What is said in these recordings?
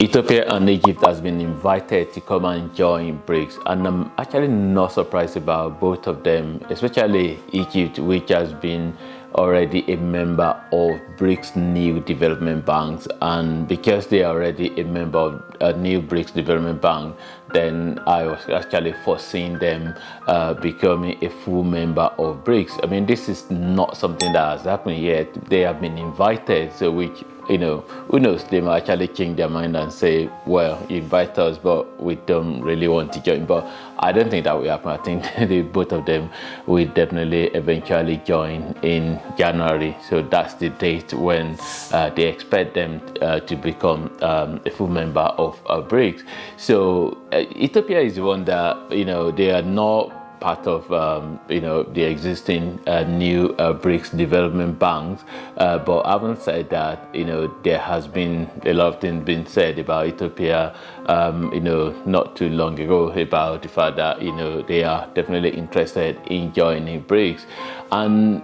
Ethiopia and Egypt has been invited to come and join BRICS, and I'm actually not surprised about both of them, especially Egypt, which has been already a member of BRICS new development banks. And because they are already a member of a new BRICS development bank, then I was actually foreseeing them becoming a full member of BRICS. I mean, this is not something that has happened yet. They have been invited, so which, who knows, they might actually change their mind and say, well, you invite us, but we don't really want to join. But I don't think that will happen. I think both of them will definitely eventually join in January. So that's the date when they expect them to become a full member of BRICS. So Ethiopia is the one that, they are not part of the existing new BRICS development banks, but having said that, there has been a lot of things being said about Ethiopia not too long ago about the fact that they are definitely interested in joining BRICS. And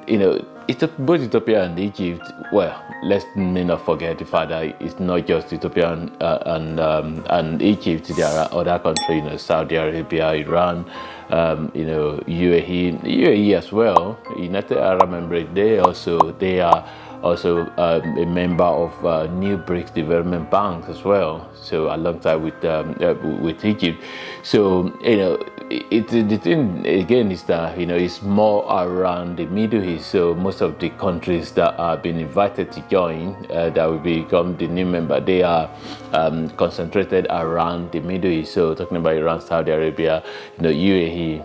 both Ethiopia and Egypt, well, let's not forget the fact that it's not just Ethiopia and Egypt. There are other countries, Saudi Arabia, Iran, UAE as well, United Arab Emirates. They are also a member of new BRICS development banks as well. So alongside with Egypt. So the thing again is that it's more around the Middle East. So most of the countries that have been invited to join that will become the new member, they are concentrated around the Middle East. So talking about Iran, Saudi Arabia, UAE,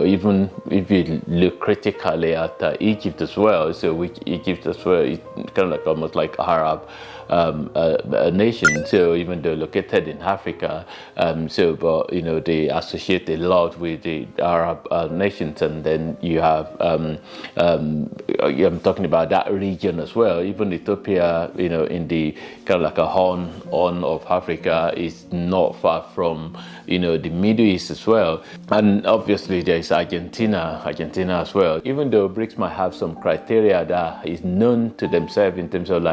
even if you look critically at Egypt as well. So which Egypt as well is kind of like almost like Arab a nation, so even though located in Africa, but they associate a lot with the Arab nations. And then you have I'm talking about that region as well. Even Ethiopia, in the kind of like a horn of Africa, is not far from the Middle East as well. And obviously there is Argentina as well. Even though BRICS might have some criteria that is known to themselves in terms of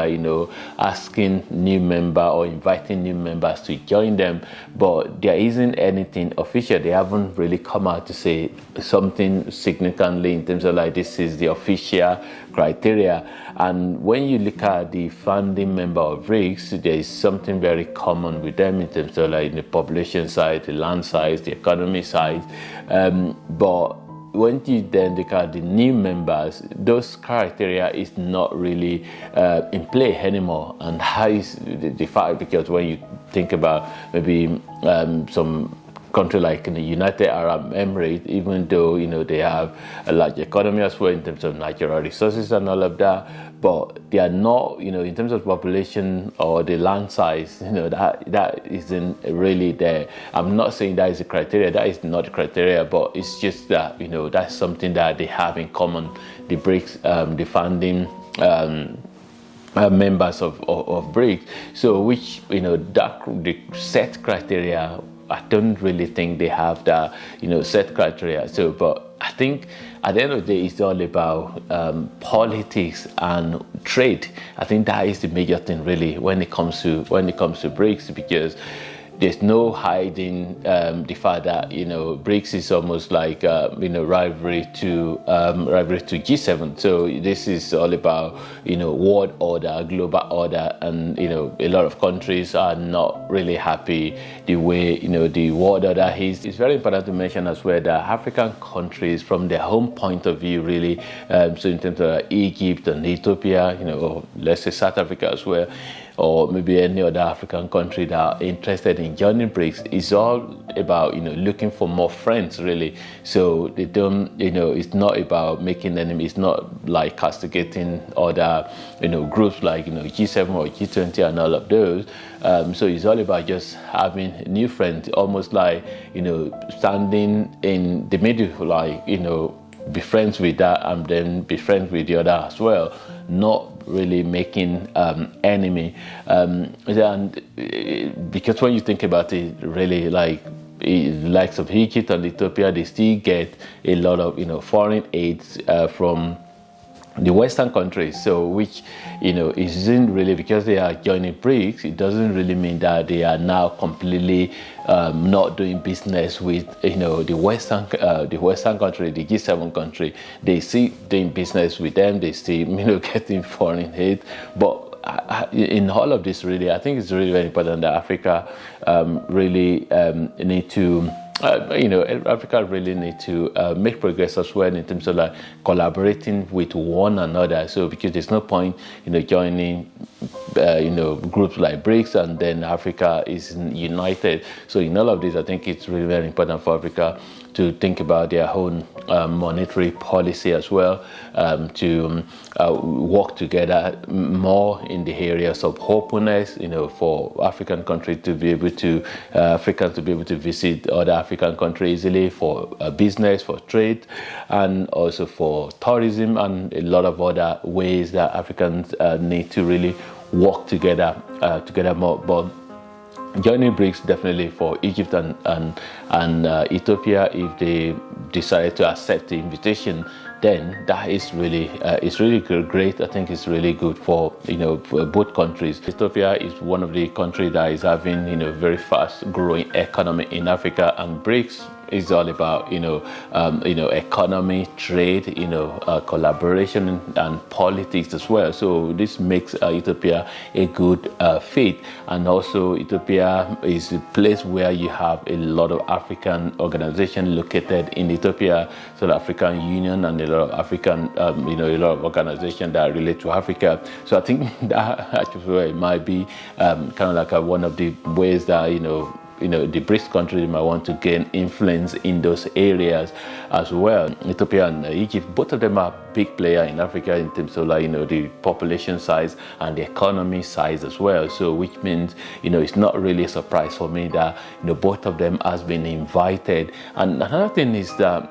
asking new member or inviting new members to join them, but there isn't anything official. They haven't really come out to say something significantly in terms of this is the official criteria. And when you look at the founding member of BRICS, there is something very common with them in terms of the population size, the land size, the economy size, but when you then look at the new members, those criteria is not really in play anymore. And how is the fact? Because when you think about maybe some country like the United Arab Emirates, even though they have a large economy as well in terms of natural resources and all of that, but they are not, in terms of population or the land size, that isn't really there. I'm not saying that is a criteria. That is not the criteria, but it's just that that's something that they have in common. The BRICS, the founding members of BRICS. So which the set criteria, I don't really think they have that set criteria. So, but I think at the end of the day, it's all about politics and trade. I think that is the major thing really when it comes to BRICS, because there's no hiding the fact that BRICS is almost like rivalry to G7. So this is all about world order, global order, and a lot of countries are not really happy the way the world order is. It's very important to mention as well that African countries, from their home point of view, really, so in terms of Egypt and Ethiopia, or let's say South Africa as well, or maybe any other African country that are interested in joining BRICS, is all about looking for more friends really. So they don't it's not about making enemies. It's not like castigating other groups like G7 or G20 and all of those. So it's all about just having new friends, almost like standing in the middle, be friends with that and then be friends with the other as well, not really making enemy. And because when you think about it, really, the likes of Egypt and Ethiopia, they still get a lot of foreign aids from the Western countries, so which isn't really, because they are joining BRICS, it doesn't really mean that they are now completely not doing business with the Western country, the G7 country. They see doing business with them, they see getting foreign aid, but in all of this, really, I think it's really very important that Africa really need to. Africa really need to make progress as well in terms of like collaborating with one another. So because there's no point, joining, groups like BRICS and then Africa is united. So in all of this, I think it's really very important for Africa to think about their own monetary policy as well, to work together more in the areas of openness, for African countries to be able to, Africans to be able to visit other African countries easily for business, for trade, and also for tourism, and a lot of other ways that Africans need to really work together more. But joining BRICS definitely for Egypt and Ethiopia, if they decide to accept the invitation, then that is really it's really great. I think it's really good for for both countries. Ethiopia is one of the countries that is having very fast growing economy in Africa, and BRICS is all about economy, trade, collaboration and politics as well. So this makes Ethiopia a good fit, and also Ethiopia is a place where you have a lot of African organizations located in Ethiopia, so the African Union and a lot of African, a lot of organizations that relate to Africa. So I think that actually might be kind of like one of the ways that the BRICS countries might want to gain influence in those areas as well. Ethiopia and Egypt, both of them are big players in Africa in terms of the population size and the economy size as well. So which means it's not really a surprise for me that both of them has been invited. And another thing is that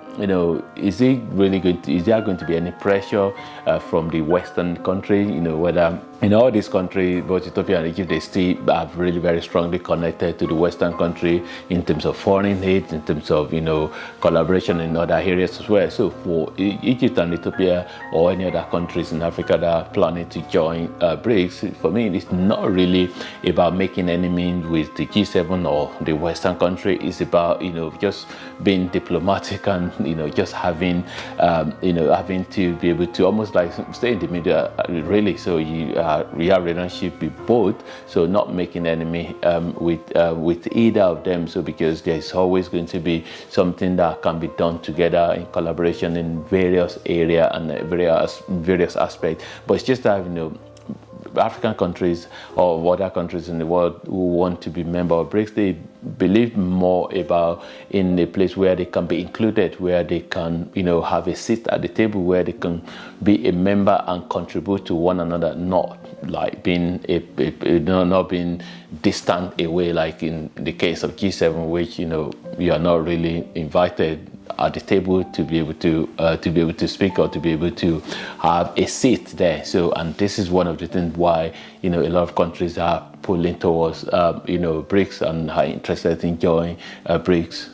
is it really good? Is there going to be any pressure from the Western country? Whether in all these countries, both Ethiopia and Egypt, they still are really very strongly connected to the Western country in terms of foreign aid, in terms of collaboration in other areas as well. So for Egypt and Ethiopia or any other countries in Africa that are planning to join BRICS, for me, it's not really about making enemies with the G7 or the Western country. It's about just being diplomatic and just having having to be able to almost like stay in the middle, really. So you have relationship with both, so not making enemy with either of them. So because there's always going to be something that can be done together in collaboration in various areas and various aspects. But it's just that African countries or other countries in the world who want to be member of BRICS, they believe more about in a place where they can be included, where they can have a seat at the table, where they can be a member and contribute to one another, not like being not being distant away, like in the case of G7, which you are not really invited at the table to be able to speak or to be able to have a seat there. So, and this is one of the things why a lot of countries are pulling towards BRICS and are interested in joining BRICS.